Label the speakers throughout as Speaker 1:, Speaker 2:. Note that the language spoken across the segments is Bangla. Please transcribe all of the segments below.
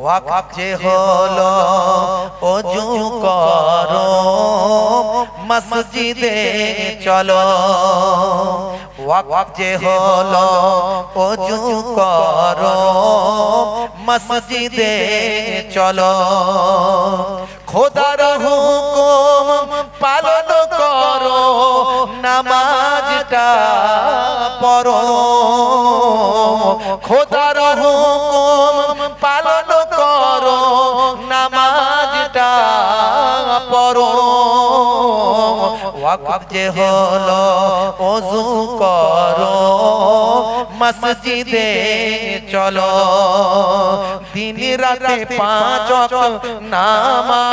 Speaker 1: ওয়াক্ত যে হলো ওযু করো মসজিদে চলো, ওয়াক্ত যে হলো ওযু করো মসজিদে চলো, খোদার হুকুম পালন করো নামাজটা পড়ো, খোদার হুকুম পালন করো নামাজটা পড়ো, ওয়াক্ত যে হলো ওযু করো মসজিদে চলো, দিন রাতে 5 ওয়াক্ত নামাজ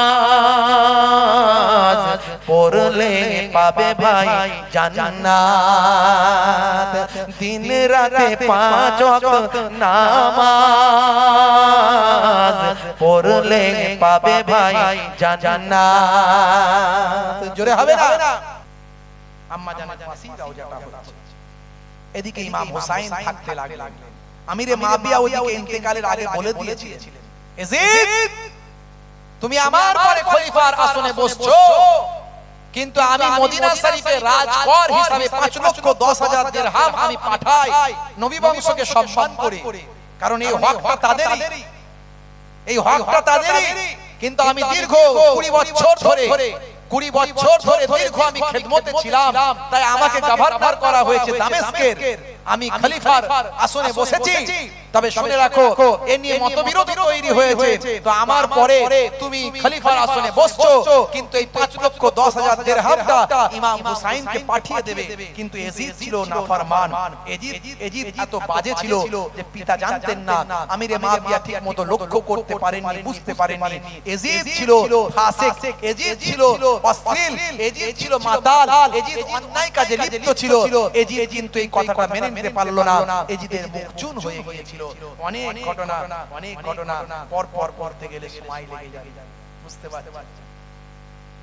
Speaker 1: পড়লে পাবে ভাই জান্নাত, দিন রাতে 5 ওয়াক্ত নামাজ পড়লে পাবে ভাই জান্নাত। জোরে হবে না? আম্মা জানের পাশেই রওজাটা হচ্ছে, এদিকে ইমাম হুসাইন থাকতে লাগলেন। আমিরে মাবিয়া ওইদিকে ইন্তেকালের আগে বলে দিয়েছিলেন, ইয়াজিদ তুমি আমার পরে খলিফার আসনে বসছো, কিন্তু আমি মদিনা শরীফে রাজকর হিসাবে 5,10,000 দিরহাম আমি পাঠাই নবী বংশকে সম্মান করে, কারণ এই হকটা তাদেরই, এই হকটা তাদেরই। কিন্তু আমি দীর্ঘ 20 বছর ধরে দীর্ঘ আমি খেদমতে ছিলাম, তাই আমাকে গভর্নর করা হয়েছে দামেস্কের, আমি খলিফার আসনে বসেছি। তবে শুনে রাখো, এ নিয়ে মতবিরোধ তৈরি হয়েছে, তো আমার পরে তুমি খলিফার আসনে বসছো, কিন্তু এই 5,10,000 দিরহামটা ইমাম হুসাইনকে পাঠিয়ে দেবে। কিন্তু ইয়াজিদ ছিল নাফরমান, ইয়াজিদ এত বাজে ছিল যে পিতা জানতেন না, আমিরে মাবিয়া ঠিক মতো লক্ষ্য করতে পারেননি, বুঝতে পারেননি। ইয়াজিদ ছিল ফাসিক, ইয়াজিদ ছিল অশ্লীল, ইয়াজিদ ছিল মাতাল, ইয়াজিদ অন্যায় কাজে লিপ্ত ছিল। ইয়াজিদ কিন্তু এই কথাটা মেনে নিতে পারলো না, ইয়াজিদের মুখ চুন হয়ে গিয়েছিল। অনেক ঘটনা পর পড়তে গেলে সময় লেগে যায়, বুঝতে পারছেন?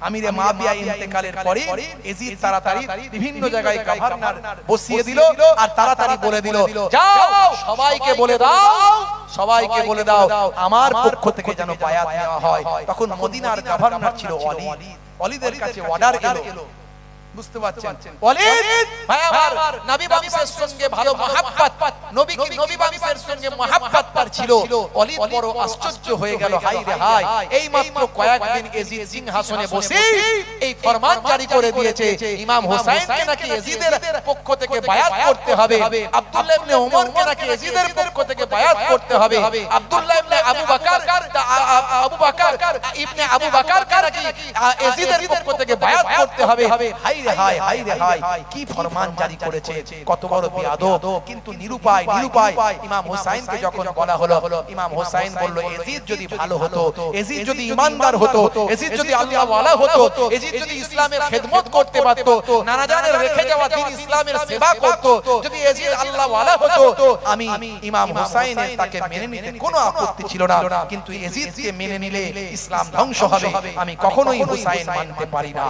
Speaker 1: আমিরে মাবিয়া ইন্তেকালের পরে ইয়াজিদ তাড়াতাড়ি বিভিন্ন জায়গায় গভর্নর বসিয়ে দিল, আর তাড়াতাড়ি বলে দিল, যাও সবাইকে বলে দাও আমার পক্ষ থেকে যেন বায়াত নেওয়া হয়। তখন মদিনার গভর্নর ছিল ওয়ালিদ, ওয়ালিদের কাছে অর্ডার এলো, বুঝতে পারছেন? ওয়ালিদ ভাই আমার নবী বংশের সঙ্গে ভালো মহব্বত, নবী বংশের সঙ্গে মহব্বত তার ছিল। ওয়ালিদ বড় আশ্চর্য হয়ে গেল, হায় রে হায়, এই মাত্র কয়েকদিন ইয়াজিদ সিংহাসনে বসে এই ফরমান জারি করে দিয়েছে ইমাম হুসাইনকে নাকি ইয়াজিদের পক্ষ থেকে বায়াত করতে হবে, আব্দুল্লাহ ইবনে ওমরকে নাকি ইয়াজিদের পক্ষ থেকে বায়াত করতে হবে, আব্দুল্লাহ ইবনে আবু বকর ইবনে আবু বকরকে নাকি ইয়াজিদের পক্ষ থেকে বায়াত করতে হবে। হায় রে হায়, কি ফরমান জারি করেছে, কত বড় বেয়াদব! কিন্তু নিরুপায় ইমাম হুসাইনকে যখন বলা হলো, ইমাম হুসাইন বলল, ইয়াজিদ যদি ভালো হতো, ইয়াজিদ যদি ঈমানদার হতো, ইয়াজিদ যদি আল্লাহ ওয়ালা হতো, ইয়াজিদ যদি ইসলামের খেদমত করতে পারতো, নানা জানের রেখে যাওয়া দ্বীন ইসলামের সেবা করতো, যদি ইয়াজিদ আল্লাহ ওয়ালা হতো, আমি ইমাম হুসাইনের তাকে মেনে নিতে কোনো আপত্তি ছিল না। কিন্তু ইয়াজিদকে মেনে নিলে ইসলাম ধ্বংস হবে, আমি কখনোই হুসাইন মানতে পারি না।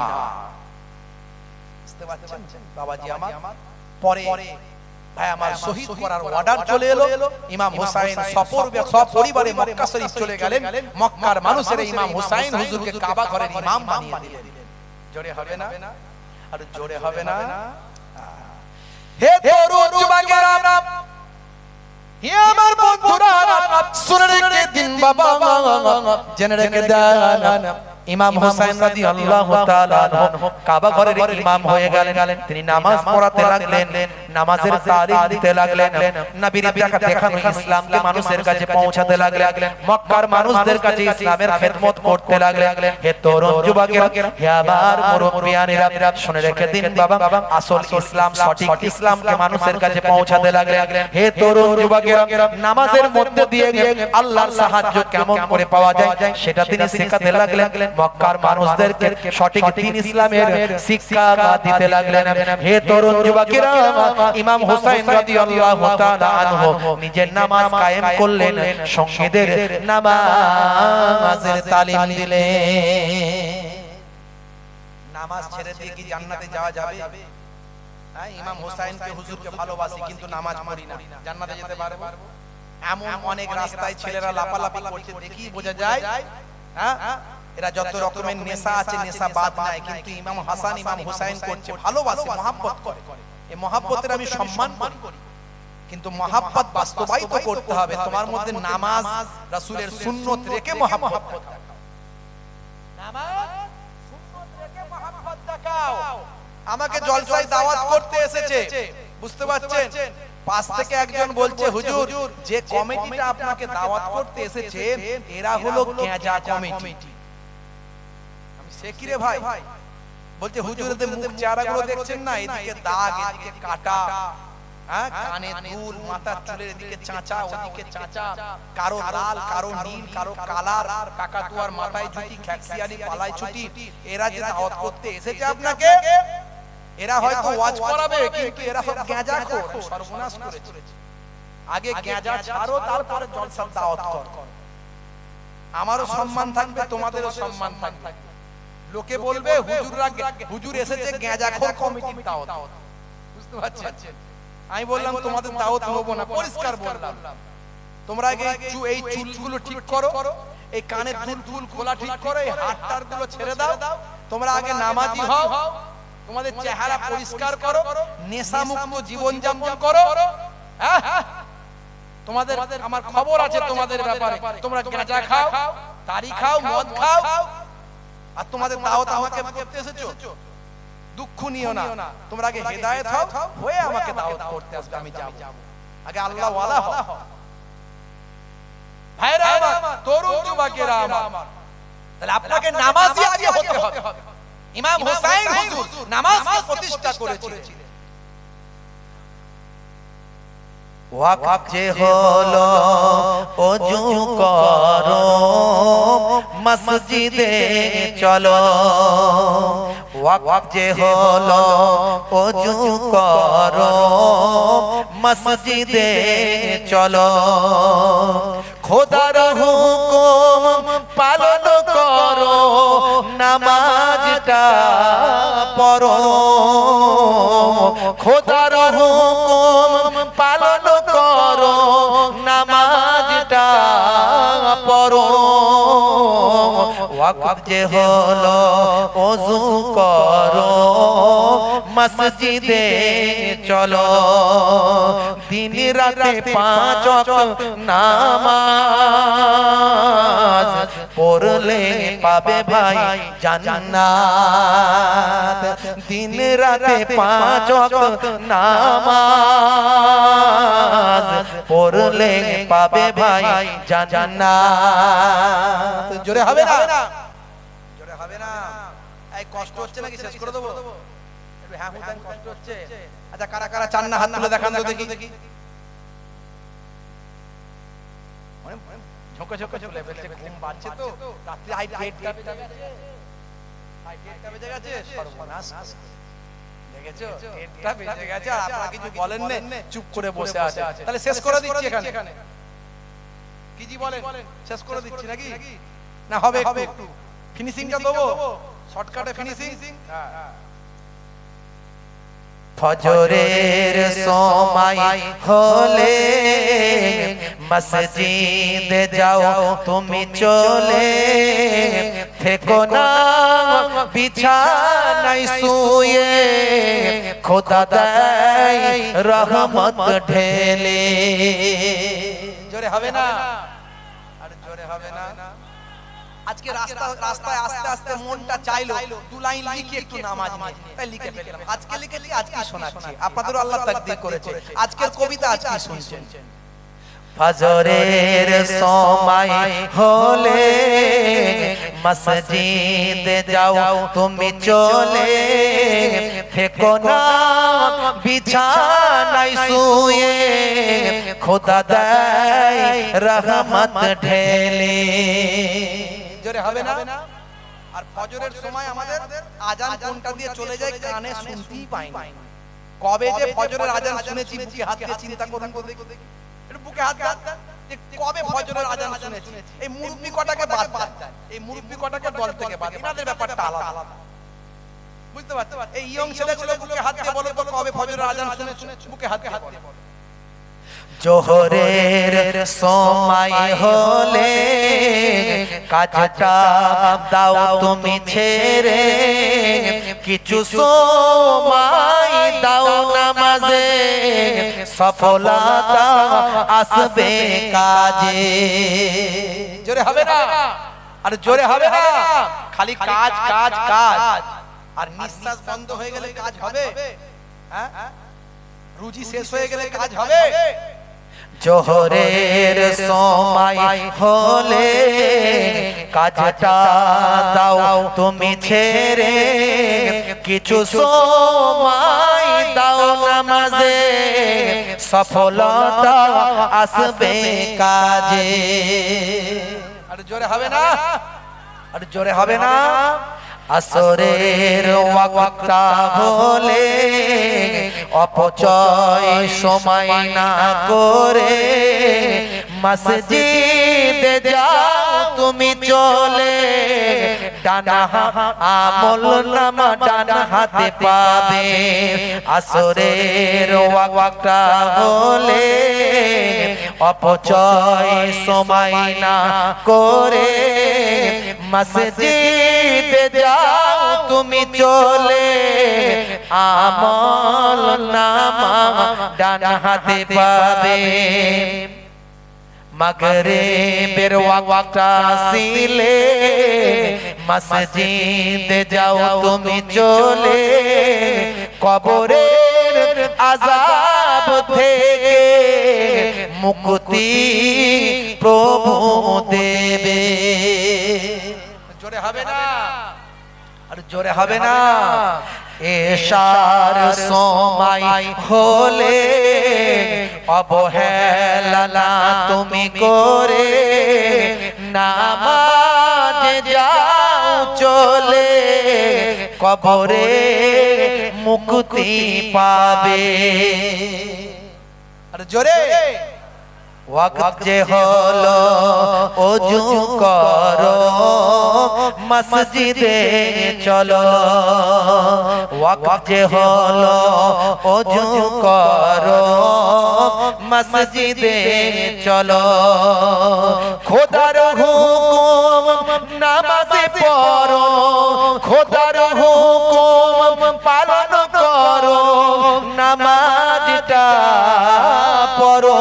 Speaker 1: বাবাজি আমার পরে ভাই আমার শহীদ করার অর্ডার চলে এলো। ইমাম হুসাইন সপরিবারে মক্কা শরীফ চলে গেলেন। মক্কার মানুষেরা ইমাম হুসাইন হুজুরকে কাবা ঘরের ইমাম বানিয়ে দিলেন। জোরে হবে না? আর জোরে হবে না? হে তরুণ যুবকেরা, হে আমার বন্ধুরা, শুনে রেখে দিন বাবা, জেনে রেখে দেন, ইমাম হুসাইন রাদিয়াল্লাহু তাআলা আনহু কাবা ঘরের ইমাম হয়ে গেলেন। তিনি নামাজ পড়াতে লাগলেন, নামাজের তালিম দিতে লাগলেন, নবীর দেখানো ইসলামকে মানুষের কাছে পৌঁছাতে লাগলেন, মক্কার মানুষদের কাছে ইসলামের খেদমত করতে লাগলেন। হে তরুণ যুবকেরা, হে আমার মুরব্বিয়ানেরা, শুনে রেখে দিন বাবা, আসল ইসলাম, সঠিক ইসলামকে মানুষের কাছে পৌঁছাতে লাগলেন। হে তরুণ যুবকেরা, নামাজের মধ্যে দিয়ে আল্লাহর সাহায্য কেমন করে পাওয়া যায় সেটা তিনি শেখাতে লাগলেন। মক্কার মানুষদেরকে সঠিক দ্বীন ইসলামের শিক্ষা দিতে লাগলেন। হে তরুণ যুবকেরা, ইমাম হুসাইন রাদিয়াল্লাহু তাআলা আনহু নিজের নামাজ কায়েম করলেন, সঙ্গীদের নামাজের তালিম দিলেন। নামাজ ছেড়ে দিয়ে কি জান্নাতে যাওয়া যাবে? ইমাম হুসাইনকে হুজুরকে ভালোবাসি কিন্তু নামাজ পড়ি না, জান্নাতে যেতে পারবো? এমন অনেক রাস্তায় ছেলেরা লাপালাপি করছে, দেখি বোঝা যায় হ্যাঁ এরা যত রকমের নেশা আছে নেশা বাদ নাই, কিন্তু ইমাম হাসান ইমাম হুসাইন করছে, ভালোবাসে, মহাব্বত করে। এই মহাব্বতের আমি সম্মান করি, কিন্তু মহাব্বত বাস্তবায়িত করতে হবে। তোমার মধ্যে নামাজ রাসূলের সুন্নত রেখে মহাব্বত দেখাও, নামাজ সুন্নত রেখে মহাব্বত দেখাও। আমাকে জলসায় দাওয়াত করতে এসেছে, বুঝতে পারছেন, পাশ থেকে একজন বলছে হুজুর যে কমিটিটা আপনাকে দাওয়াত করতে এসেছে এরা হলো গেঁজা কমিটি। আমি সে কি রে ভাই? বলছে হুজুর এদের মুখ চেহারাগুলো দেখছেন না, এদিকে দাগ, এদিকে কাটা, হ্যাঁ কানে দুল, মাথার চুলের এদিকে চাঁচা, ওদিকে চাঁচা, কারো লাল, কারো নীল, কারো কালার, কাকাতুয়ার মাথায় জুটি, খ্যাকসিয়ালি পালায় ছুটি। এরা যে দাওয়াত করতে এসেছে আপনাকে, এরা হয়তো ওয়াজ করাবে, কিন্তু এরা সব গেঁজাখোর, সর্বনাশ করেছে। আগে গেঁজা ছাড়ো, তারপরে জলসার দাওয়াত করো। আমারও সম্মান থাকবে, তোমাদেরও সম্মান থাকবে। লোকে বলবে হুজুর এসেছে গেঁজাখোর কমিটির দাওয়াত, বুঝতে পারছেন? আমি বললাম তোমাদের দাওয়াত নেবো না, পরিষ্কার বললাম। তোমরা আগে এই চুলগুলো ঠিক করো, এই কানের দুল খোলা ঠিক করো, এই হাতটার গুলো ছেড়ে দাও। তোমরা আগে নামাজি হও, তোমাদের চেহারা পরিষ্কার করো, নেশা মুক্ত জীবন যাপন করো। হ্যাঁ তোমাদের আমার খবর আছে তোমাদের ব্যাপারে। তোমরা গাঁজা খাও, তারি খাও, মদ খাও, আর তোমাদের দাওয়াত আমাকে করতে এসেছো, দুঃখ নিও না। তোমরা আগে হেদায়েত হও, হয়ে আমাকে দাওয়াত করতে আসবে, আমি যাব। আগে আল্লাহ ওয়ালা হও। ভাইরা আমার, তরুণ যুবকেরা আমার, তাহলে আপনাকে নামাজি আগে হতে হবে। ইমাম হুসাইন হুজুর নামাজকে প্রতিষ্ঠা করেছিলেন।
Speaker 2: ওয়াক্ত যে হলো ওযু করো, মসজিদে চলো। ওয়াক্ত যে হলো ওযু করো, মসজিদে চলো। খোদার হুকুম পালন করো, নামাজটা পড়ো। খোদার হুকুম পালন করো, নামাজটা পড়ো। ওয়াক্ত যে হলো ওযু করো, মসজিদে চলো। দিন রাতে 5 ওয়াক্ত নামাজ পড়লে পাবে ভাই জান্নাত। দিন রাতে 5 ওয়াক্ত নামাজ পড়লে পাবে ভাই জান্নাত।
Speaker 1: জোরে হবে না? জোরে হবে না? এই কষ্ট হচ্ছে নাকি? শেষ করে দেবো? হ্যাঁ হুদান কষ্ট হচ্ছে। আচ্ছা কারা কারা চান না হাত তুলে দেখান তো দেখি। ঝোঁকে ঝোঁকে চলে বলছে ঘুম পাচ্ছে তো, রাত্রি আই ডেটটা বেজে গেছে, আই ডেটটা বেজে গেছে, সর্বনাশ। দেখেছো ডেটটা বেজে গেছে, আর আপনারা কিছু বলেন না, চুপ করে বসে আছে। তাহলে শেষ করে দিচ্ছি এখানে। কি জি বলেন? শেষ করে দিচ্ছি নাকি? না হবে একটু ফিনিশিংটা দেবো, শর্টকাটে ফিনিশিং। হ্যাঁ
Speaker 2: ফজরের সময় হলে মসজিদে যাও তুমি চলে। থেকো না বিছানায় শুয়ে, খোদা দেয় রহমত ঢেলে।
Speaker 1: জোরে হবে না? আর জোরে হবে না? আজকে রাস্তায় আস্তে আস্তে মনটা চাইলো 2 লাইন লিখি একটু নামাজ নিয়ে, তাই লিখে ফেললাম। আজকে লিখে আজকে শোনাচ্ছি, আপনাদেরও আল্লাহ তাকদীর করেছে। আজকের কবিতা আজকে শুনছেন।
Speaker 2: ফজরের সময় হলে মসজিদে যাও তুমি চলে। থেকো না বিছানায় শুয়ে, খোদা দেয় রহমত ঢেলে।
Speaker 1: জোরে হবে না? আর ফজরের সময় আমাদের আজান কোনটা দিয়ে চলে যায় কানে শুনতেই পাই না। কবে যে ফজরের আজান শুনেছি বুকে হাত দিয়ে চিন্তা করুন তো দেখি। একটু বুকে হাত দেন যে কবে ফজরের আজান শুনেছি। এই মুরব্বি কটাকে বাদ দেন, এই মুরব্বি কটাকে দল থেকে বাদ, এনাদের ব্যাপারটা আলাদা, বুঝতে পারছেন? এই ইয়ং ছেলেগুলো বুকে হাত দিয়ে বলো তো কবে ফজরের আজান শুনেছি, বুকে হাত দিয়ে বলো।
Speaker 2: জোহরের সময় হলে কাজটা দাও তুমি ছেড়ে, কিছু সময় দাও নামাজে, সফলতা আসবে কাজে।
Speaker 1: জোরে হবে না? আর জোরে হবে না? খালি কাজ কাজ কাজ, আর নিঃশ্বাস বন্ধ হয়ে গেলে কাজ হবে? হ্যাঁ, রুজি শেষ হয়ে গেলে কাজ হবে?
Speaker 2: জোহরের সময় হলে কাজটা দাও তুমি ছেড়ে, কিছু সময় দাও নামাজে, সফলতা আসবে কাজে।
Speaker 1: আর জোরে হবে না?
Speaker 2: আর জোরে হবে না? আসরের ওয়াক্তটা হলে অপচয় সময় না করে, মসজিদে যাও তুমি চলে, ডানা আমল নামা ডান হাতে পাবে। আসরের ওয়াক্তটা হলে অপচয় সময় না করে, মসজিদে যাও তুমি চলে, আমল নামা ডান হাতে পাবে। মাগরিবের ওয়াক্তটা আসিলে মসজিদে যাও তুমি চলে, কবরের আযাব থেকে মুক্তি প্রভু দেবে।
Speaker 1: জোরে হবে না?
Speaker 2: আর জোরে হবে না? এশার সময় হলে অবহেলা না তুমি করে, নামাজে যাও চলে, কবরে মুক্তি পাবে।
Speaker 1: আর জোরে?
Speaker 2: ওয়াক্ত যে হলো ওযু করো, মসজিদে চলো। ওয়াক্ত যে হলো ওযু করো, মসজিদে চলো। খোদার হুকুম নামাজে পড়ো, খোদার হুকুম পালন করো, নামাজটা পড়ো।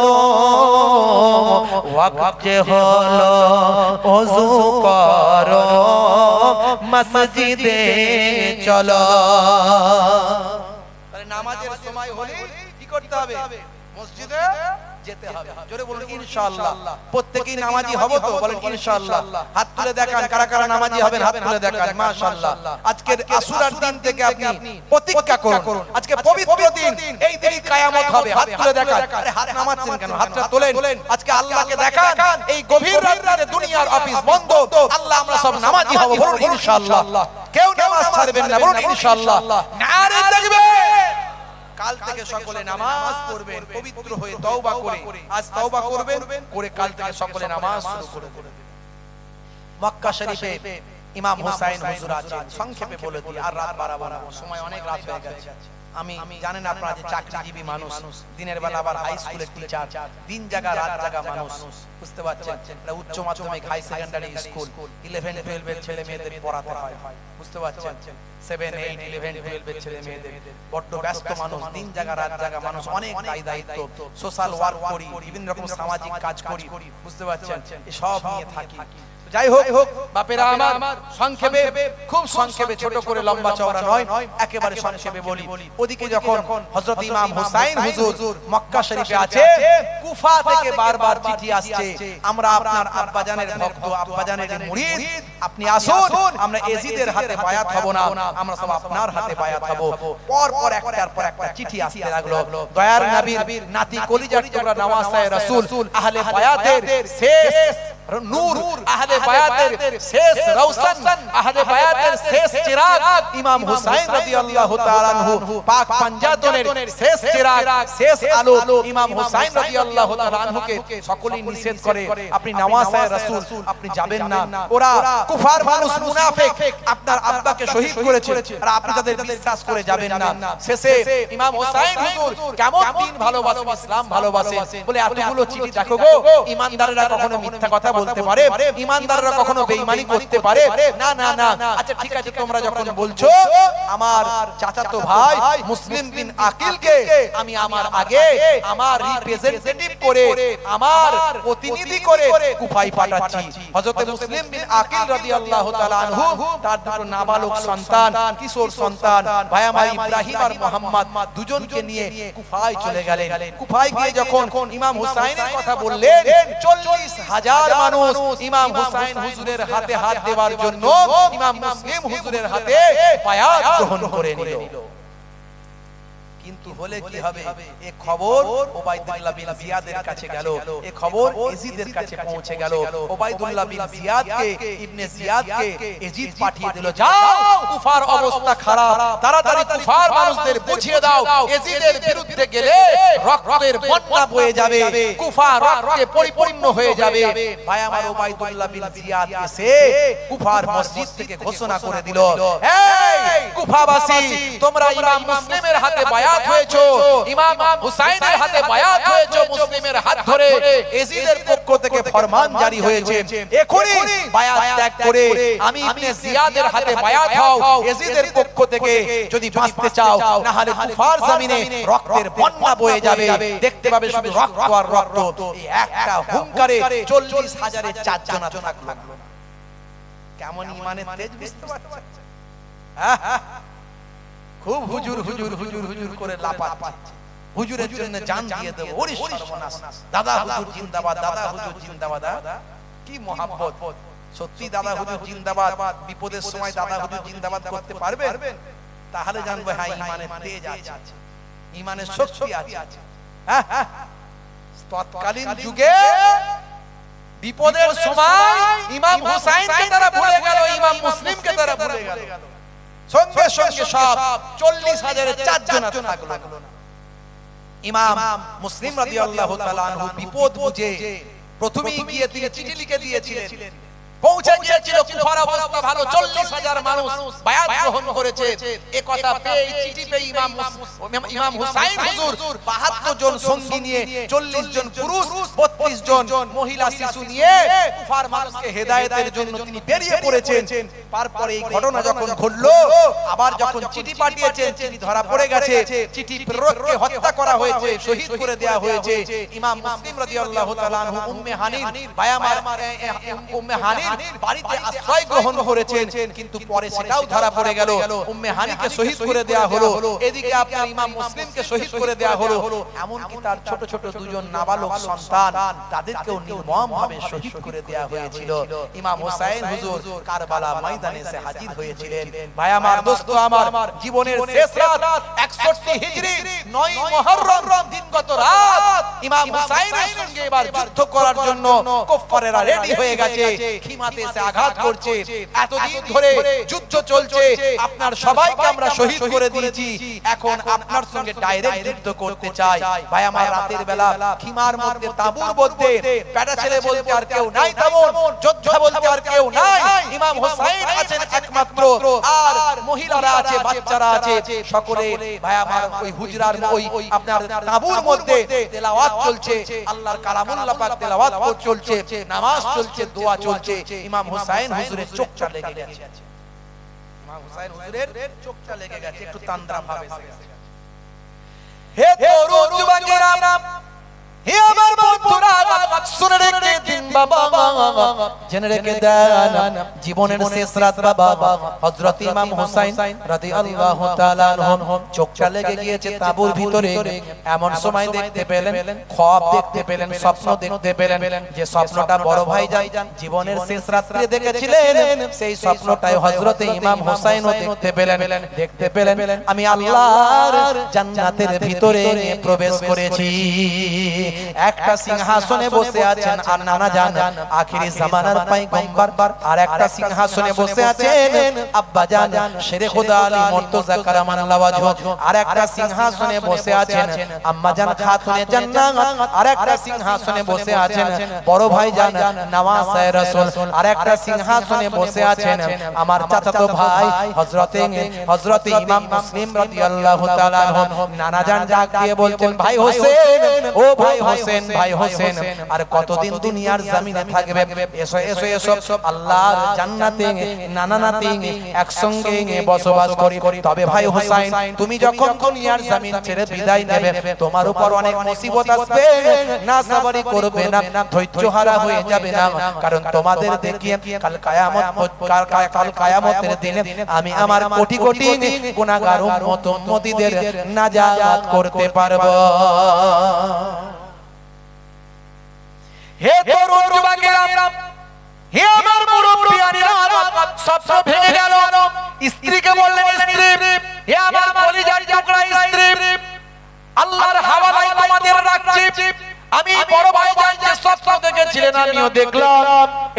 Speaker 2: ওয়াক্ত যে হলো ওযু করো, মসজিদে চলো।
Speaker 1: তাহলে নামাজের সময় হলে কি করতে হবে? মসজিদে যেতে হবে। জোরে বলুন ইনশাআল্লাহ। প্রত্যেকই নামাজি হব তো? বলেন ইনশাআল্লাহ। হাত তুলে দেখান কারা কারা নামাজি হবেন, হাত তুলে দেখান। মাশাআল্লাহ। আজকের আশুরার দিন থেকে আপনি প্রতিজ্ঞা করুন, আজকে পবিত্র দিন, এই দিনই কিয়ামত হবে। হাত তুলে দেখান। আরে হাত নামাচ্ছেন কেন? হাতটা তোলেন। আজকে আল্লাহকে দেখান, এই গভীর রাতে দুনিয়ার অফিস বন্ধ, আল্লাহ আমরা সব নামাজি হব। বলুন ইনশাআল্লাহ। কেউ নামাজ ছাড়বেন না। বলুন ইনশাআল্লাহ। নারে তাকবীর। কাল থেকে সকলে নামাজ পড়বেন পবিত্র হয়ে, তওবা করে। আজ তওবা করবেন, করে কাল থেকে সকলে নামাজ শুরু করে দেবেন। মক্কা শরীফে ইমাম হুসাইন হুজুর আছেন, সংক্ষেপে বলে দিই, আর রাত বাড়াবো না, সময় অনেক রাত হয়ে গেছে। আমি জানেন আপনারা যে চাকরিজীবী মানুষ, দিনের বেলা আবার হাই স্কুলের টিচার, দিন জায়গা রাত জায়গা মানুষ, বুঝতে পারছেন? এটা উচ্চ মাধ্যমিক, হাই সেকেন্ডারি স্কুল, 11 12 এর ছেলে মেয়েদের পড়াতে হয়, বুঝতে পারছেন? 7 8 11 12 এর ছেলে মেয়েদের, বড্ড ব্যস্ত মানুষ, দিন জায়গা রাত জায়গা মানুষ, অনেক দায়িত্ব, সোশ্যাল ওয়ার্ক করি, বিভিন্ন রকম সামাজিক কাজ করি, বুঝতে পারছেন? এই সব নিয়ে থাকি। যাই হোক বাপেরা আমার, সংক্ষেপে, খুব সংক্ষেপে, ছোট করে লম্বা চওড়া নয়, একেবারে সংক্ষেপে বলি। ওদিকে যখন হযরত ইমাম হুসাইন হুজুর মক্কা শরীফে আছে, কুফা থেকে বারবার চিঠি আসছে, আমরা আপনার আব্বাজানের ভক্ত, আব্বাজানের মুরিদ, আপনি আসুন, আমরা এজিদের হাতে বায়াত হব না, আমরা সব আপনার হাতে বায়াত হব। পর পর একটার পর একটা চিঠি আসতে লাগলো। দয়ার নবীর নাতি কলিজার টুকরা নওয়াসায়ে রাসূল, আহলে বায়াতের শেষ নূর, আহলে বায়াতের শেষ রওশন, আহলে বায়াতের শেষ চিরাগ ইমাম হুসাইন রাদিয়াল্লাহু তাআলা আনহু, পাক পাঞ্জাতনের শেষ চিরাগ, শেষ আলো ইমাম হুসাইন রাদিয়াল্লাহু তাআলা আনহুকে সকলেই নিষেধ করে আপনি নওয়াসায়ে রাসূল আপনি যাবেন না, ওরা কুফার মানুষ, মুনাফিক, আপনার আব্বাকে শহীদ করেছে আর আপনি তাদের বিশ্বাস করে যাবেন না। শেষে ইমাম হুসাইন হুজুর কেমন দিন ভালোবাসেন, ইসলাম ভালোবাসেন বলে এতগুলো চিঠি দেখো গো। ইমানদাররা কখনো মিথ্যা কথা বলতে পারে? ইমানদাররা কখনো বেঈমানি করতে পারে? না না না। আচ্ছা ঠিক আছে, তোমরা যখন বলছো আমার চাচাতো ভাই মুসলিম বিন আকিলকে আমি আমার আগে আমার রিপ্রেজেন্টেটিভ করে, আমার প্রতিনিধি করে কুফায় পাঠাচ্ছি। হযরত মুসলিম বিন আকিল রাদিয়াল্লাহু তাআলা আনহু তার দুটো নাবালক সন্তান, কিশোর সন্তান ভাই আমার ইব্রাহিম আর মুহাম্মদ দুজনকে নিয়ে কুফায় চলে গেলেন। কুফায় গিয়ে যখন ইমাম হুসাইনের কথা বললেন, 40,000 মানুষ ইমাম হুসাইন হুজুরের হাতে হাত দেওয়ার জন্য ইমাম মুসলিম হুজুরের হাতে বায়াত গ্রহণ করে নিল। কিন্তু হলে কি হবে? এই খবর ওবাইদুল্লাহ বিন জিয়াদের কাছে গেল, এই খবর ইয়াজিদের কাছে পৌঁছে গেল। ওবাইদুল্লাহ বিন জিয়াদকে, ইবনে জিয়াদকে ইয়াজিদ পাঠিয়ে দিল, যাও কুফার অবস্থা খারাপ, তাড়াতাড়ি কুফার মানুষদের বুঝিয়ে দাও ইয়াজিদের বিরুদ্ধে গেলে রক্তের বন্যা বয়ে যাবে, কুফা রক্তে পরিপূর্ণ হয়ে যাবে। ভাই আমার ওবাইদুল্লাহ বিন জিয়াদ এসে কুফার মসজিদ থেকে ঘোষণা করে দিল, এই কুফাবাসী, তোমরা ইমাম মুসলিমের হাতে বায়াত হয়েছো, ইমাম হুসাইনের হাতে বায়াত হয়েছো, মুসলিমের হাত ধরে ইয়াজিদের পক্ষ থেকে ফরমান জারি হয়েছে, এখনই বায়াত ত্যাগ করে আমি ইবনে জিয়াদের হাতে বায়াত হও ইয়াজিদের পক্ষ থেকে, যদি বাঁচতে চাও, না হলে কুফার জমিনে রক্তের বন্যা বয়ে যাবে, দেখতে পাবে শুধু রক্ত আর রক্ত। এই একটা হুঙ্কারে 40,000-এ 4 জন থাকলো। কেমন ইমানের তেজ বুঝতে পারছেন? হ্যাঁ, খুব হুজুর হুজুর হুজুর হুজুর করে লাপাচ্ছে, হুজুরের জন্য জান দিয়ে দেব, ওরে সর্বনাশ, দাদা হুজুর জিন্দাবাদ, দাদা হুজুর জিন্দাবাদ। কি মহব্বত! সত্যি দাদা হুজুর জিন্দাবাদ, বিপদের সময় দাদা হুজুর জিন্দাবাদ করতে পারবেন? তাহলে জানবো হ্যাঁ ইমানের তেজ আছে, ইমানের শক্তি আছে। তৎকালীন যুগে বিপদের সময় ইমাম হুসাইনকে তারা ভুলে গেল, ইমাম মুসলিমকে তারা ভুলে গেল, সঙ্গে সঙ্গে সব 40,000-এ 4 জন থাকলো। ইমাম মুসলিম রাদিয়াল্লাহু তাআলা আনহু বিপদ বুঝে প্রথমেই গিয়ে তিনি চিঠি লিখে দিয়েছিলেন, পৌঁছে গিয়েছিল কুফার অবস্থা ভালো, 40,000 মানুষ বায়াত গ্রহণ করেছে। এই কথা পেয়ে, চিঠি পেয়ে ইমাম হুসাইন হুজুর 72 জন সঙ্গী নিয়ে, 40 জন পুরুষ, 32 জন মহিলা শিশু নিয়ে কুফার মানুষকে হেদায়েতের জন্য তিনি বেরিয়ে পড়েছেন। তারপরে এই ঘটনা যখন ঘটলো, আবার যখন চিঠি পাঠিয়েছেন, চিঠি ধরা পড়ে গেছে, চিঠি প্রেরককে হত্যা করা হয়েছে, শহীদ করে দেয়া হয়েছে। ইমাম মুসলিম রাদিয়াল্লাহু তাআলা আনহু উম্মে হানির বায়ামার উম্মে হানির বাড়িতে আশ্রয় গ্রহণ করেছেন, কিন্তু পরে সেটাও ধরা পড়ে গেল, উম্মে হানিকে শহীদ করে দেয়া হলো, এদিকে আপনার ইমাম মুসলিমকে শহীদ করে দেয়া হলো। এমনকি তার ছোট ছোট 2 জন নাবালক সন্তান, তাদেরকেও নির্মমভাবে শহীদ করে দেয়া হয়েছিল। ইমাম হুসাইন হুজুর কারবালা ময়দানে এসে হাজির হয়েছিলেন। ভাই আমার, দোস্ত আমার, জীবনের শেষ রাত 61 হিজরি 9 মুহররম দিনগত রাত, ইমাম হুসাইনের সঙ্গে এবার যুদ্ধ করার জন্য কুফারেরা রেডি হয়ে গেছে, খিমাতে এসে আঘাত করছে। এতদিন ধরে যুদ্ধ চলছে, আপনার সবাইকে আমরা শহীদ করে দিয়েছি, এখন আপনার সঙ্গে ডাইরেক্ট যুদ্ধ করতে চাই। ভাই আমার, রাতের বেলা খিমার মধ্যে, তাঁবুর মধ্যে পেটা ছেলে বলতে আর কেউ নাই, তেমন যোদ্ধা বলতে আর কেউ নাই, ইমাম হুসাইন আছেন একমাত্র, আর মহিলারা আছে, বাচ্চারা আছে, সকলে ভাই আমার ওই হুজরার ওই আপনার তাঁবুর মধ্যে তেলাওয়াত চলছে, আল্লাহর কালামুল্লাহ পাক তেলাওয়াত চলছে, নামাজ চলছে, দোয়া চলছে। ইমাম হুসাইন হুজুরের চোখটা লেগে গেছে, ইমাম হুসাইন হুজুরের চোখটা লেগে গেছে, একটু তান্দ্রা ভাবে। হে তরুণ যুবকেরা, হে আমার বন্ধুরা, শুনে রেখে দিন বাবা, জেনে রেখে দেন, জীবনের শেষ রাত বাবা, হযরত ইমাম হুসাইন রাদিয়াল্লাহু তাআলা আনহু চোখটা লেগে গিয়েছে তাঁবুর ভিতরে। এমন সময় দেখতে পেলেন, খ্বাব দেখতে পেলেন, স্বপ্ন দেখতে পেলেন, যে স্বপ্নটা বড় ভাইজান জীবনের শেষ রাত্রে দেখেছিলেন, সেই স্বপ্নটাই হযরত ইমাম হুসাইনও দেখতে পেলেন, আমি আল্লাহর জান্নাতের ভিতরে প্রবেশ করেছি, একটা সিংহাসনে বসে
Speaker 2: বসে আছেন আর নানা জান আখিরি জামানার পয়গম্বর আর একটা সিংহাসনে বসে আছেন আব্বা জান শেরে খোদা আলী মুর্তজা কারামাল্লাহু ওয়াজহু আর একটা সিংহাসনে বসে আছেন আম্মা জান খাতুনে জান্নাত আর একটা সিংহাসনে বসে আছেন বড় ভাই জান নওয়াজে রাসূল আর একটা সিংহাসনে বসে আছেন আমার চাচাতো ভাই হযরতে ইমাম মুসলিম রাদিয়াল্লাহু তাআলা আনহু নানা জান ডাক দিয়ে বলছেন ভাই হোসেন ও ভাই হোসেন ভাই হোসেন আর কতদিন দুনিয়ার জমিনে থাকবে এসো এসো এসো আল্লাহর জান্নাতে নানা নাতি একসঙ্গে বসবাস করি তবে ভাই হোসেন তুমি যখন দুনিয়ার জমিন ছেড়ে বিদায় নেবে তোমার উপর অনেক মুসিবত আসবে না সবরি করবে না ধৈর্যহারা হয়ে যাবে না কারণ তোমাদের দেখিয়ে কাল কিয়ামতের দিনে আমি আমার কোটি কোটি গুনাহগার উম্মতীদের নাজাত করতে পারবো হে তরুণ যুবকেরা হে আমার মুরব্বিয়ানেরা স্বপ্ন ভেঙে গেল স্ত্রীকে বললেন স্ত্রী হে আমার কলিজার টুকরা স্ত্রী আল্লাহর হাওয়ালায় তোমাদের রাখছি আমি বড় ভাই জান যে স্বপ্ন দেখেছিলেন আমিও দেখলাম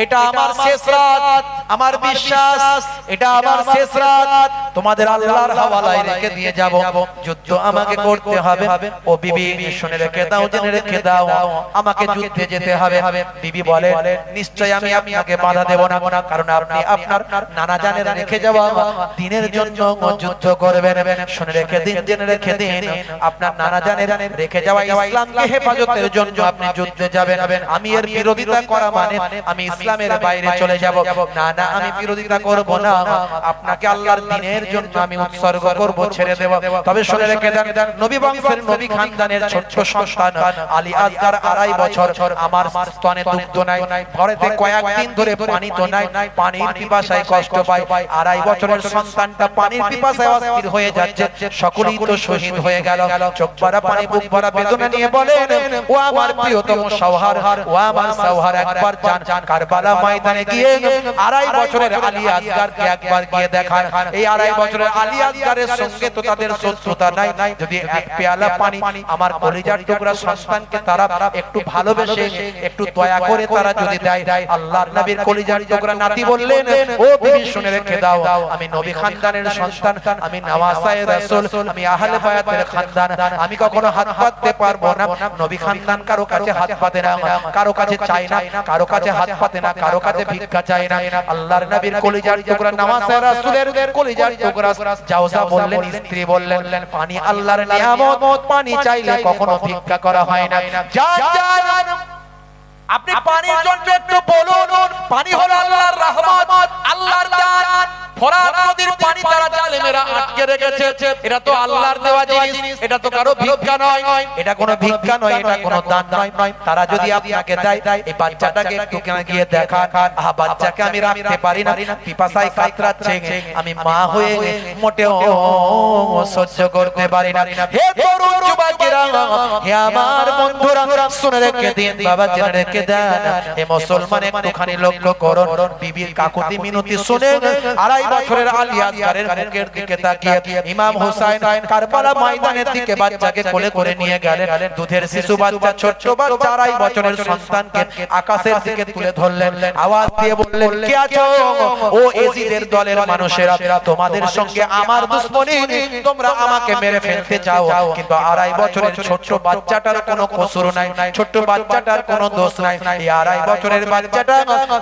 Speaker 2: এটা আমার শেষ রাত আমার বিশ্বাস এটা আমার শেষ রাত তোমাদের আল্লাহর হাওয়ালায় রেখে দিয়ে যাব যুদ্ধ আমাকে করতে হবে ও বিবি শুনে রেখে দাও জেনে রেখে দাও আমাকে যুদ্ধে যেতে হবে বিবি বলে নিশ্চয় আমি আপনাকে বাধা দেব না কারণ আপনি আপনার নানা জানের রেখে যাওয়া দ্বীনের জন্য যুদ্ধ করবেন শুনে রেখে দিন জেনে রেখে দিন আপনার নানা জানের রেখে যাওয়া ইসলামকে হেফাজতের জন্য আপনি যুদ্ধে যাবেন আমি এর বিরোধিতা করা মানে আমি ইসলামের বাইরে চলে যাব না না আমি বিরোধিতা করব না আপনাকে আল্লাহর দ্বীনের জন্য আমি উৎসর্গ করব ছেড়ে দেব তবে শুনে রেখে দেন নবী বংশের নবী খানদানের ছোট্ট সন্তান আলী আসগার 2.5 বছর আমার স্তনে দুগ্ধ নাই ঘরেতে কয়েকদিন ধরে পানি তো নাই পানির পিপাসায় কষ্ট পায় 2.5 বছরের সন্তানটা পানির পিপাসায় অস্থির হয়ে যাচ্ছে সকলেই তো শহীদ হয়ে গেল চোখ ভরা পানি বুক ভরা বেদনা নিয়ে বলেন ও আমার প্রিয়তম সওহার ও আমার সওহার একবার যান কারবালা ময়দানে গিয়ে 2.5 বছরের আলী আসগারকে একবার গিয়ে দেখান এই 2.5 বছরের আলী আসগারের সঙ্গে তো তাদের শত্রুতা নাই যদি এক পেয়ালা পানি আমার কলিজার টুকরা সন্তানকে তারা একটু ভালোবেসে একটু দয়া করে তারা যদি দেয় আল্লাহর নবীর কলিজার টুকরা নাতি বললেন ও বিবি শুনে রেখে দাও আমি নবী খানদানের সন্তান আমি নওয়াজে রাসূল আমি আহলে বায়াতের খানদান আমি কখনো হাত পাততে পারবো না নবী খানদান কারো কাছে হাত পাতে না কারো কাছে চাই না কারো কাছে হাত পাতে না কারো কাছে ভিক্ষা চাই না আল্লাহর নবীর কলিজার টুকরা নওয়াজে রাসূলের কলিজার টুকরা জাওজা বললেন স্ত্রী বললেন পানি আল্লাহর নিয়ামত পানি চাইলে কখনো ভিক্ষা করা হয় না জান আপনি পানির জন্য একটু বলুন পানি হলো আল্লাহর রহমত আল্লাহর দান ফোরাত নদীর পানি তারা জালেমেরা আটকে রেখেছে এটা তো আল্লাহর দেওয়া জিনিস এটা তো কারো ভিক্ষা নয় এটা কোনো ভিক্ষা নয় এটা কোনো দান নয় তারা যদি আপনাকে দেয় এই বাচ্চাটাকে একটু গিয়ে দেখা আহা বাচ্চাকে আমি রাখতে পারি না পিপাসায় কাতরাচ্ছে আমি মা হয়ে মোটেও সহ্য করতে পারি না হে তরুণ যুবকেরা হে আমার বন্ধুরা শুনে রেখে দিন বাবা জেনে রেখে দেন হে মুসলমান একটুখানি লক্ষ্য করুন বিবির কাকুতি মিনতি শুনে 2.5 বছরের আলী আসগারের মুখের দিকে তাকিয়ে ইমাম হুসাইন কারবালা ময়দানের দিকে বাচ্চাকে কোলে করে নিয়ে গেলেন দুধের শিশু বাচ্চা ছোট্ট বাচ্চা 2.5 বছরের সন্তানকে আকাশের দিকে তুলে ধরলেন আওয়াজ দিয়ে বললেন কে আছো ও এজিদের দলের মানুষেরা তোমাদের সঙ্গে আমার দুশমনি তোমরা আমাকে মেরে ফেলতে চাও কিন্তু 2.5 বছরের ছোট্ট বাচ্চাটার কোনো কসুর নাই ছোট্ট বাচ্চাটার কোনো দোষ নাই এই 2.5 বছরের বাচ্চাটা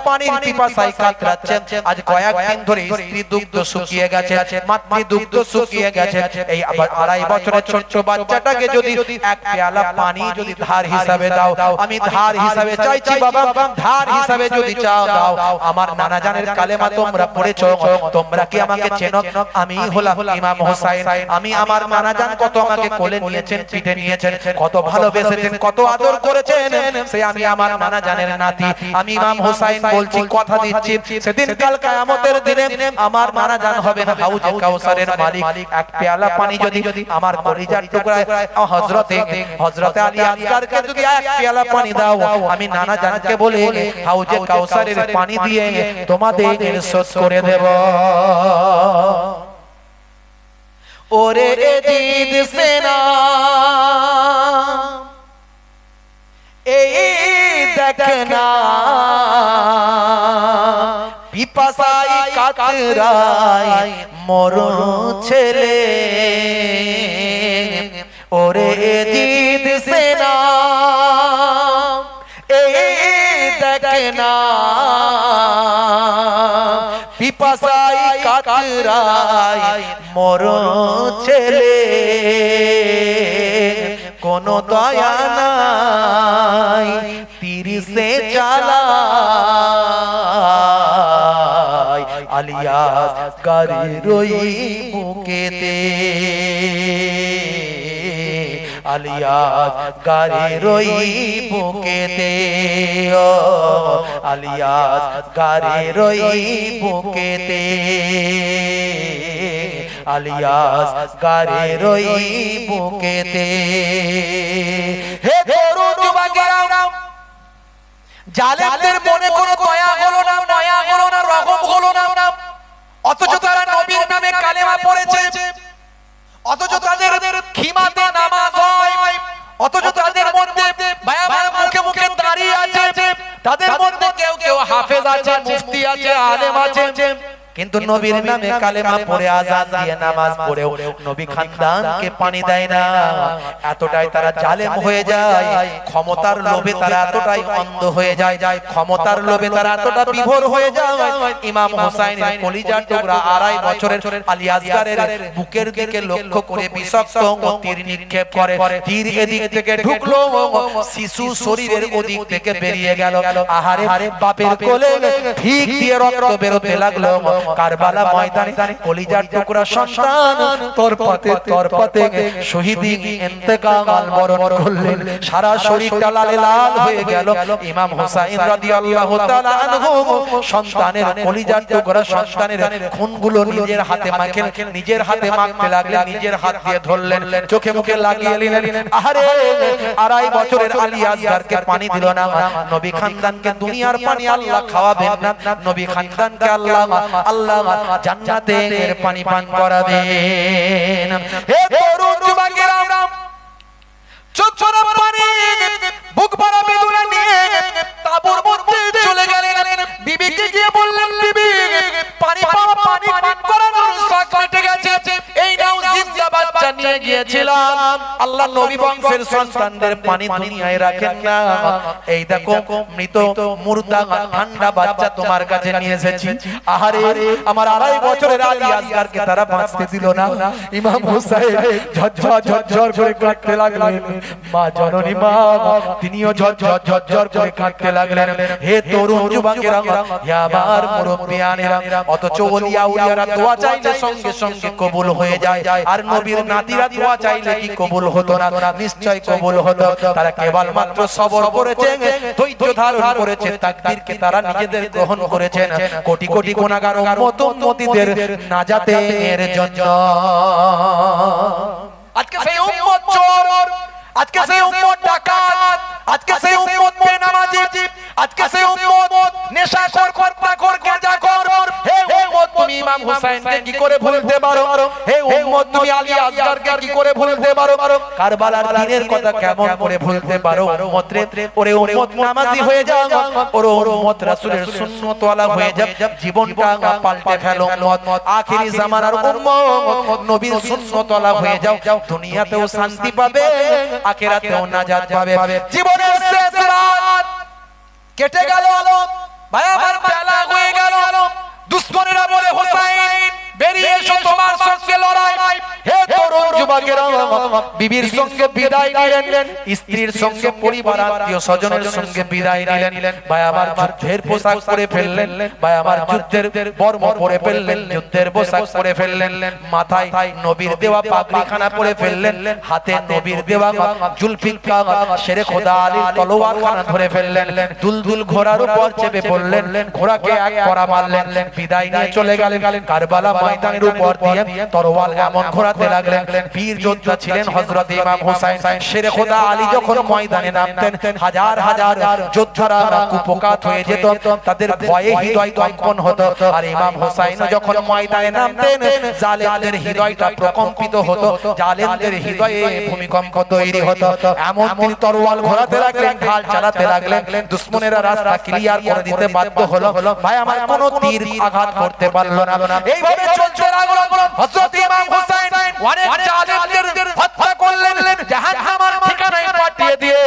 Speaker 2: পানির পিপাসায় কাতরাচ্ছে আজ কয়েকদিন ধরে স্ত্রী দুগ্ধ শুকিয়ে গেছে মাতৃ দুগ্ধ শুকিয়ে গেছে এই 2.5 বছরের ছোট্ট বাচ্চাটাকে যদি এক পেয়ালা পানি যদি ধার হিসাবে দাও আমি ধার হিসাবে চাইছি বাবা ধার হিসাবে যদি চাও দাও আমার নানা জানের কালেমা তোমরা পড়েছো তোমরা কি আমাকে চেনো আমি হলাম ইমাম হুসাইন আমি আমার নানা জান কত আমাকে কোলে নিয়েছেন পিঠে নিয়েছেন কত ভালোবেসেছেন কত আদর করেছেন সে আমি আমার নানা জানের নাতি আমি ইমাম হুসাইন বলছি কথা দিচ্ছি সেদিন কাল কিয়ামতের দিনে আমার নানা জান হবেন হাউজে কাউসারের মালিক এক পেয়ালা পানি যদি আমার কলিজার টুকরা হযরতে আলী আসগারকে যদি এক পেয়ালা পানি দাও আমি নানা জানকে বলে হাউজে কাউসারের পানি দিয়ে তোমাদের শোধ করে দেব ওরে এজিদ সেনা এই দেখে না পিপাসায় কাতরায় মরণ ছেলে ওরে জিদ সেনা এই দেখে না পিপাসায় কাতরায় মরণ ছেলে কোন দয়া নাই তিরিশে চালায় আলিয়াস গাড়ির ওই বুকেতে আলিয়াস গাড়ির ওই বুকেতে আলিয়াস গাড়ির ওই বুকেতে আলিয়াস গাড়ির ওই বুকেতে হে তরুণ যুবকেরা জালেমদের মনে কোনো দয়া হলো না মায়া হলো না রহম হলো না অথচ তারা নবীর নামে কালেমা পড়েছে অথচ তাদের খিমাতে নামাজ হয় অথচ তাদের মধ্যে বায়াবার মুখে মুখে দাঁড়িয়ে আছে তাদের মধ্যে কেউ কেউ হাফেজ আছে মুফতি আছে আলেম আছে কিন্তু নবীর নামে কালেমা পড়ে আযান দিয়ে নামাজ পড়েও নবী খানদানকে পানি দেয় না এতটাই তারা জালেম হয়ে যায় ক্ষমতার লোভে তারা এতটাই অন্ধ হয়ে যায় ক্ষমতার লোভে তারা এতটা বিভোর হয়ে যায় ইমাম হোসেনের কলিজার টুকরা 2.5 বছরের আলী আসগারের বুকের দিকে লক্ষ্য করে বিষাক্ত তীর নিক্ষেপ করে তীর এদিক থেকে ঢুকলো শিশু শরীরের ওদিক থেকে বেরিয়ে গেল আহারে বাপের কোলে ঠিক দিয়ে রক্ত বেরোতে লাগলো কারবালা ময়দানে কলিজার টুকরা সন্তান তরপাতে শহীদি ইন্তেকাল বরণ করলেন সারা শরীরটা লালে লাল হয়ে গেল ইমাম হোসেন রাদিয়াল্লাহু তাআলা আনহু সন্তানের কলিজার টুকরা সন্তানের খুনগুলো নিজের হাতে মাখতে লাগলেন নিজের হাত দিয়ে ধরলেন চোখে মুখে লাগিয়ে নিলেন আহারে 2.5 বছরের আলী আসগারকে পানি দিল না নবী খানদানকে দুনিয়ার পানি আল্লাহ খাওয়াবেন না নবী খানদানকে আল্লাহ জান্নাতের পানি পান করাবেন হে তরুণ যুবকেরা চোখ ভরা পানি বুক ভরা বেদনা নিয়ে তাঁবুর মধ্যে চলে গেলেন বিবিকে গিয়ে বললেন বিবি পানি পান করানোর শখ মিটে গেছে এই নাও জিন্দা বাচ্চা নিয়ে গিয়েছিলাম আল্লাহ নবী বংশের সন্তানদের পানি দুনিয়ায় রাখেন না এই দেখো মৃত মুর্দা ঠান্ডা বাচ্চা তোমার কাছে নিয়ে এসেছি আহারে আমার 2.5 বছরের আলী আসগারকে তারা বাঁচতে দিল না ইমাম হোসেন ঝরঝর করে কাঁদতে লাগলেন মা জননী মা তিনিও ঝরঝর করে কাঁদতে লাগলেন হে তরুণ যুবকেরা হে আমার মুরব্বিয়ানেরা অথচ ওলিয়া উলিয়ারা দোয়া চাইলে সঙ্গে সঙ্গে কবুল হয়ে যায় আর নবীর নাতিরা দোয়া চাইলে কি কবুল হতো না নিশ্চয় কবুল হতো তারা কেবল মাত্র সবর করেছে ধৈর্য ধারণ করেছে তাকদীরকে তারা নিজেদের গ্রহণ করেছেন কোটি কোটি গুনাহগার উম্মতীদের নাজাতের জন্য আজকে সেই উম্মত চোর আজকে সেই উম্মত ডাকাত আজকে সেই উম্মত বেনামাজি আজকে সেই উম্মত নেশাখোর খরপাখোর গাঁজাখোর হে উম্মত তুমি ইমাম হোসেনকে কি করে ভুলতে পারো হে উম্মত তুমি আলী আসগারকে কি করে ভুলতে পারো কারবালার দিনের কথা কেমন করে ভুলতে পারো উম্মত রে ওরে উম্মত নামাজি হয়ে যাও ওরে উম্মত রাসূলের সুন্নাত ওয়ালা হয়ে যাও জীবনটা পাল্টে ফেলো উম্মত আখিরি জামানার উম্মত নবীর সুন্নাত ওয়ালা হয়ে যাও দুনিয়াতেও শান্তি পাবে আখিরাতেও নাজাত পাবে জীবনের শেষ রাত কেটে গেল ভাই আমার বেলা হয়ে গেল দুশমনেরা বলে হোসেন বেরিয়ে এসো তোমার সঙ্গে লড়াই হে তরুণ যুবকেরা বিবির সঙ্গে বিদায় নিলেন স্ত্রীর সঙ্গে পরিবার আত্মীয় স্বজনের সঙ্গে বিদায় নিলেন ভাই আমার যুদ্ধের পোশাক পরে ফেললেন ভাই আমার যুদ্ধের বর্ম পরে ফেললেন যুদ্ধের পোশাক পরে ফেললেন মাথায় নবীর দেওয়া পাগড়িখানা পরে ফেললেন হাতে নবীর দেওয়া জুলফিকার শেরে খোদা আলীর তলোয়ারখানা ধরে ফেললেন দুলদুল ঘোড়ার উপর চেপে পড়লেন ঘোড়াকে এক করা মারলেন বিদায় নিয়ে চলে গেলেন কারবালা ময়দানের উপর দিয়ে তরোয়াল এমন ঘোরাতে লাগলেন বীর যোদ্ধা ছিলেন হযরত ইমাম হুসাইন। শেরে খোদা আলী যখন ময়দানে নামতেন হাজার হাজার যোদ্ধারা কুপকাত হয়ে যেত, তাদের ভয়ে হৃদয় কম্পন হতো। আর ইমাম হুসাইন যখন ময়দানে নামতেন জালেমদের হৃদয়টা প্রকম্পিত হতো, জালেমদের হৃদয়ে ভূমিকম্প তৈরি হতো। এমন তিনি তরোয়াল ঘোরাতে লাগলেন, ঢাল চালাতে লাগলেন, দুশমনেরা রাস্তা ক্লিয়ার করে দিতে বাধ্য হলো। ভাই আমার কোনো তীর আঘাত করতে পারলো না। এইভাবে চলতে লাগলো। হযরত ইমাম হুসাইন অনেক জালেমদের হত্যা করলেন, জাহান্নামের ঠিকানায় পাঠিয়ে দিয়ে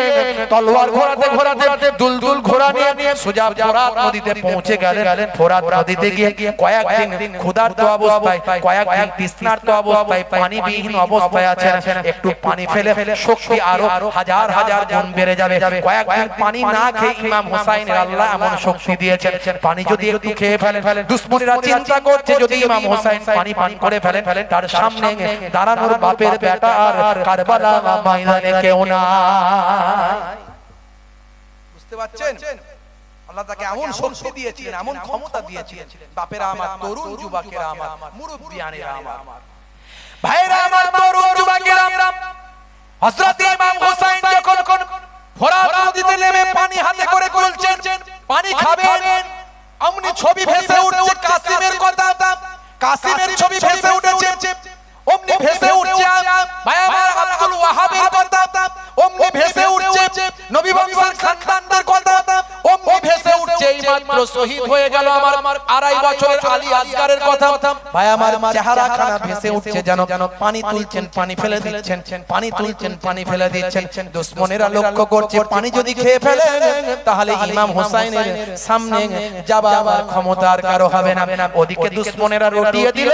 Speaker 2: তলোয়ার ঘোরাতে ঘোরাতে দুলদুল ঘোড়া নিয়ে সোজা ফোরাত নদীতে পৌঁছে গেলেন। ফোরাত নদীতে গিয়ে কয়েকদিন ক্ষুধার্ত অবস্থায়, কয়েকদিন তৃষ্ণার্ত অবস্থায়, পানিবিহীন অবস্থায় আছেন। একটু পানি ফেলে শক্তি আরো হাজার হাজার গুণ বেড়ে যাবে। কয়েকদিন পানি না খেয়ে ইমাম হুসাইনের আল্লাহ এমন শক্তি দিয়েছেন, পানি যদি একটু খেয়ে ফেলেন, দুশমনেরা চিন্তা করছে যদি ইমাম হুসাইন পানি পান করে ফেলেন তার সামনে দাঁড়ানোর বাপের বেটা আর কারবালা ময়দানে কেউ না।
Speaker 1: বুঝতে পারছেন? আল্লাহ তাকে এমন শক্তি দিয়েছিলেন, এমন ক্ষমতা দিয়েছিলেন। বাপেরা আমার, তরুণ যুবকেরা আমার, মুরব্বিয়ানেরা আমার,
Speaker 2: ভাইরা আমার, তরুণ যুবকেরা, হযরত ইমাম হুসাইন যখন ফোরাত নদীতে নেমে পানি হাতে করে চলছেন, পানি খাবেন, অমনি ছবি ভেসে উঠছে কাসিমের কথা, কাসিমের ছবি ভেসে উঠেছে, অমনি ভেসে উঠছে ভাই আমার আব্দুল ওয়াহাবের কথা, অমনি ভেসে উঠছে নবী বংশের খানদানদের কথা, অমনি ভেসে উঠছে এইমাত্র শহীদ হয়ে গেল আমার 2.5 বছরের আলী আসগারের কথা।
Speaker 1: ভাই আমার চেহারা খানা ভেসে উঠছে, যেন পানি তুলছেন, পানি ফেলে দিচ্ছেন, পানি তুলছেন, পানি ফেলে দিচ্ছেন। দুশমনেরা লক্ষ্য করছে পানি যদি খেয়ে ফেলে তাহলে ইমাম হুসাইনের সামনে যাবার ক্ষমতা আর কারো হবে না। ওদিকে দুশমনেরা রটিয়ে দিল,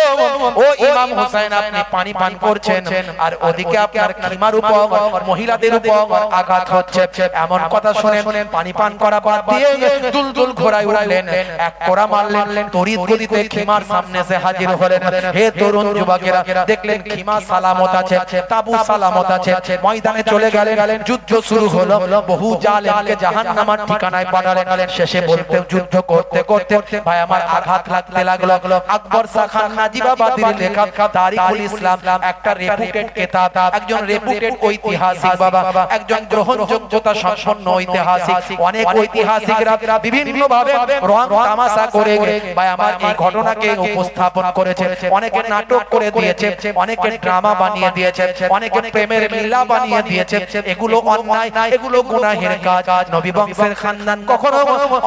Speaker 1: ও ইমাম হুসাইন আপনি পানি পান করছেন, আর ওদিকে আপনার খিমার উপর, মহিলাদের উপর আঘাত হচ্ছে। এমন কথা শুনে পানি পান করা বাদ দিয়ে দুলদুল ঘোড়ায় উঠলেন, এক কোড়া মারলেন, তড়িৎ গতিতে খিমার সামনে এসে হাজির হলেন। হে তরুণ যুবকেরা, দেখলেন খিমা সালামত আছে, তাবু সালামত আছে, ময়দানে চলে গেলেন, যুদ্ধ শুরু হলো। বহু জালেমকে জাহান্নামের ঠিকানায় পাঠালেন। শেষে বলতে যুদ্ধ করতে করতে ভাই আমার আঘাত লাগতে লাগলো। আকবর শাহ খান নাজিবাবাদীর লেখা তারিখুল ইসলাম একটা রেপুটেড কিতাব, একজন রেপুটেড ঐতিহাসিক বাবা, একজন গ্রহণযোগ্যতা সম্পন্ন ঐতিহাসিক। অনেক ঐতিহাসিকরা বিভিন্ন ভাবে রং তামাশা করে ভাই আমার এই ঘটনাকে উপস্থাপন করেছে। অনেকে নাটক করে দিয়েছে, অনেকে ড্রামা বানিয়ে দিয়েছে, অনেকে প্রেমের লীলা বানিয়ে দিয়েছে। এগুলো অন্যায়, এগুলো গুনাহের কাজ। নবী বংশের খানদান কখনো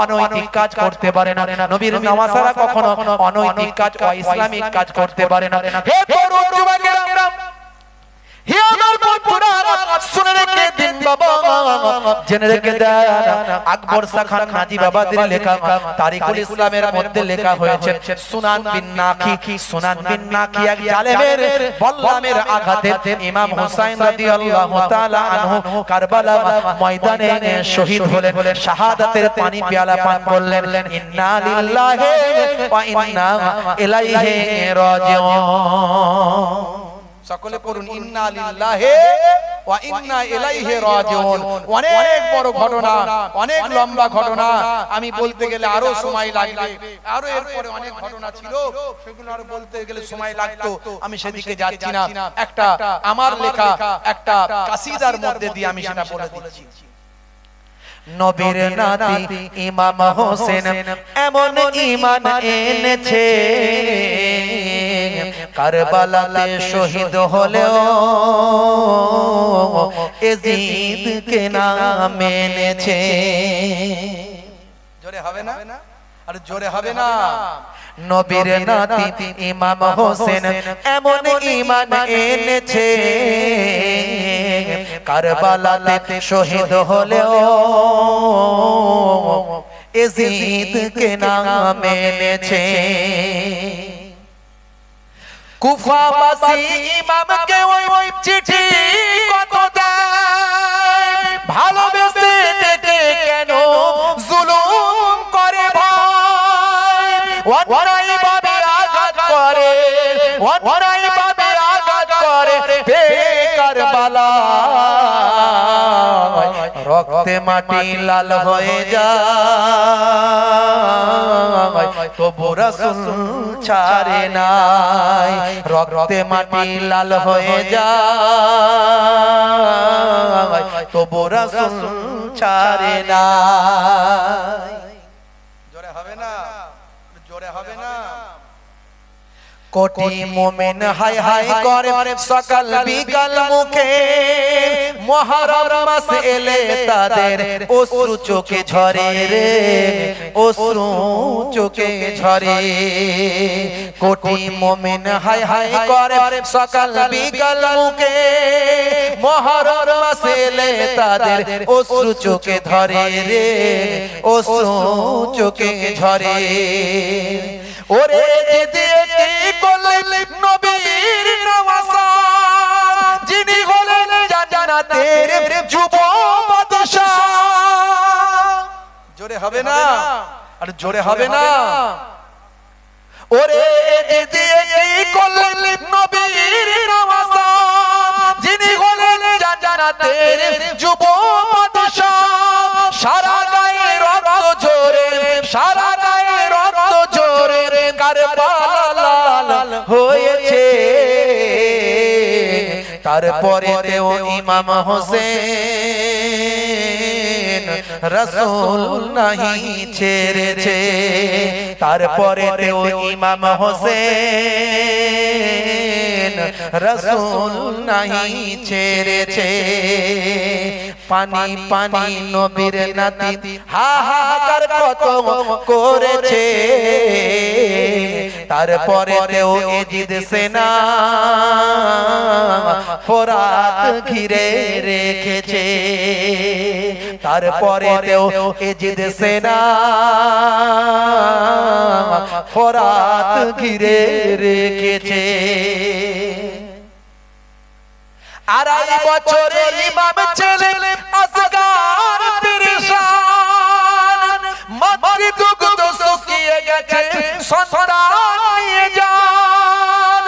Speaker 1: অনৈতিক কাজ করতে পারে না, নবীর নওয়াসারা কখনো অনৈতিক কাজ, অইসলামিক কাজ করতে পারে না। হে তরুণ যুবকেরা, হে আমার বন্ধুরা, শুনে রেখে দিন বাবা, জেনে রেখে দেন। আকবর শাহ খান নাজিবাবাদীর লেখা তারিখুল ইসলামের মধ্যে লেখা হয়েছে সুনান বিন নাকি, সুনান বিন নাকি এক জালেমের বল্লামের আঘাতে ইমাম হুসাইন রাদিয়াল্লাহু তাআলা আনহু কারবালা ময়দানে শহীদ হলেন। শাহাদাতের পানি পেয়ালা পান করলেন। ইন্না লিল্লাহি ওয়া ইন্না ইলাইহি রাজিউন। সকলে পড়ুন ইন্না লিল্লাহি ওয়া ইন্না ইলাইহি রাজিউন। অনেক বড় ঘটনা, অনেক লম্বা ঘটনা, আমি বলতে গেলে আরো সময় লাগবে, আরো এরপরে অনেক ঘটনা ছিল, সেগুলো আরো বলতে গেলে সময় লাগতো। আমি সেদিকে যাচ্ছি না, একটা আমার লেখা একটা কাসিদার মধ্যে দিয়ে আমি সেটা বলে দিচ্ছি। নবীর নাতি ইমাম হোসেন এমন ঈমান এনেছে, কারবালাতে শহীদ হলেও এজিদকে না মেনেছে। জোরে হবে না? আর জোরে হবে না? নবীর নাতি ইমাম হোসেন এমন ঈমান এনেছে, কারবালাতে শহীদ হলেও এজিদকে না মেনেছে। কুফাবাসী ইমামকে ওই চিঠি কত দেয়, ভালোবেসে ডেকে কেন জুলুম করে ভাই, অন্যায় ভাবে আঘাত করে, অন্যায় ভাবে আঘাত করে বেকার বালা।
Speaker 2: রক্তে মাটি লাল হয়ে যায় তবু রাসূল ছাড়ে নাই রক্তে মাটি লাল হয়ে যায় তবু রাসূল ছাড়ে নাই
Speaker 1: জোরে হবে না জোরে হবে না
Speaker 2: কোটি মুমিন হাই হাই করে সকাল বিকাল মুখে মুহররম মাস এলে তাদের অশ্রু চোখে ঝরে রে অশ্রু চোখে ঝরে কোটি মুমিন হাই হাই করে সকাল বিকাল মুখে মুহররম মাস এলে তাদের অশ্রু চোখে ধরে রে অশ্রু চোখে ঝরে ওরে দিয়ে কি করলেন নবীর নওয়াজ যিনি হলেন জান্নাতের যুব বাদশা
Speaker 1: জোরে হবে না আর জোরে হবে না
Speaker 2: ওরে দিয়ে কি করলেন নবীর নওয়াজ যিনি হলেন জান্নাতের যুব বাদশা সারা গায়ে রক্ত ঝরে সারা গায়ে রক্ত ঝরে কারবালা লাল হয়েছে তারপরে তেও ইমাম হোসেন রাসূল নাহি ছেড়েছে তারপরে তেও ইমাম হোসেন রাসূল নাহি ছেড়েছে পানি পানি নবীর নাতি হাহাকার কত করেছে তারপরে তেও এজিদ সেনা ফোরাত ঘিরে রেখেছে তারপরে তেও এজিদ সেনা ফোরাত ঘিরে রেখেছে আড়াই বছরে ইমাম ছেলে আসগার পেরেশান মাতৃ দুগ্ধ শুকিয়ে গেছে সন্তান নিয়ে যান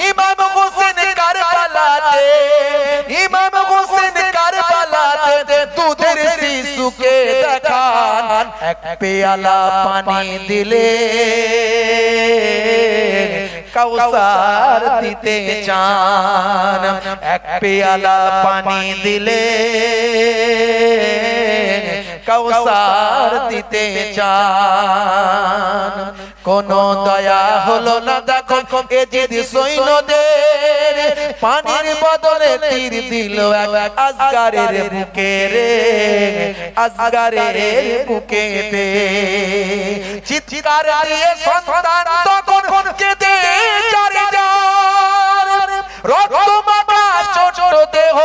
Speaker 2: ইমাম হোসেন কারবালাতে ইমাম হোসেন কারবালাতে দুধের শিশুকে দেখান এক পেয়ালা পানি দিলে কাউসার দিতে চান এক পেয়ালা পানি দিলে কাউসার দিতে চান কোন দয়া হলো না দেখো এজিদ সৈন্যদের পানির বদলে তীর দিল এক আসগারের বুকে রে আসগারের বুকেতে চিৎকার দিয়ে সন্তান তখন কেঁদে চারি যার রক্ত মাখা ছোট দেহ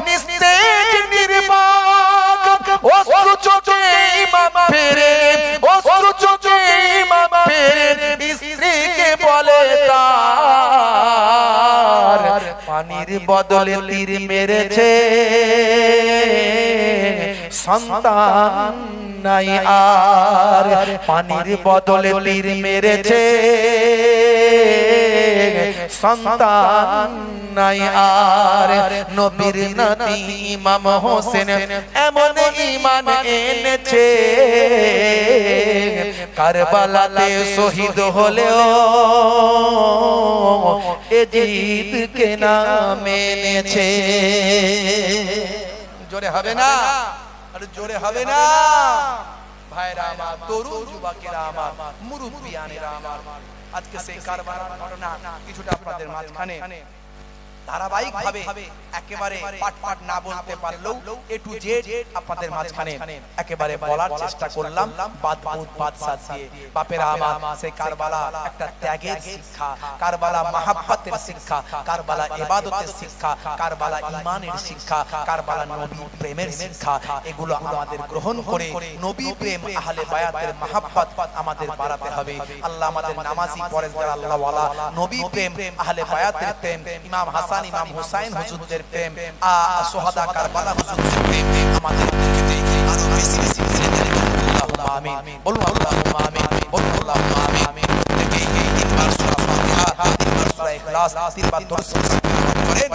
Speaker 2: নিস্তেজ নির্বাক অশ্রু চোখে ইমাম ফিরে অশ্রু চোখে ইমাম ফিরে স্ত্রীকে বলে তার পানির বদলে তীর মেরেছে সন্তান নাই আর পানির বদলে তীর মেরেছে সন্তান নাই আর নবীর নাতি ইমাম হোসেন এমন ঈমান এনেছে কারবালাতে শহীদ হলেও এজিদকে না মেনেছে
Speaker 1: জোরে হবে না আর জোরে হবে না ভাইরা আমার তরুণ যুবকেরা আমার মুরব্বিয়ানেরা আমার আজকে সেই কারবালার ঘটনা কিছুটা আপনাদের মাঝখানে ধারাবাহিক ভাবে একেবারে পাট পাট না বলতে পারলেও এ টু জেড আপনাদের মাঝখানে একেবারে বলার চেষ্টা করলাম বাদ বুদ বাদ সাথ দিয়ে বাপেরা আমার সেই কারবালা একটা ত্যাগের শিক্ষা কারবালা মহব্বতের শিক্ষা কারবালা ইবাদতের শিক্ষা কারবালা ঈমানের শিক্ষা কারবালা নবী প্রেমের শিক্ষা এগুলো আমাদের গ্রহণ করে নবী প্রেম আহলে বায়াতের মহব্বত আমাদের বাড়াতে হবে আল্লাহ আমাদের নামাজি পরেজগার আল্লাহ ওয়ালা নবী প্রেম আহলে বায়াতের প্রেম ইমাম হাসান ইমাম হুসাইন হুজুরদের প্রেম সুহাদা কারবালা হুজুরদের প্রেম আমাদের দিকে আরো বেশি বেশি ফেলে দেন আল্লাহুম্মা আমিন বলুন আল্লাহুম্মা আমিন বলুন আল্লাহুম্মা আমিন দেখে এই তিনবার সূরা ফাতিহা তিনবার সূরা ইখলাস তিনবার দরুদ করেন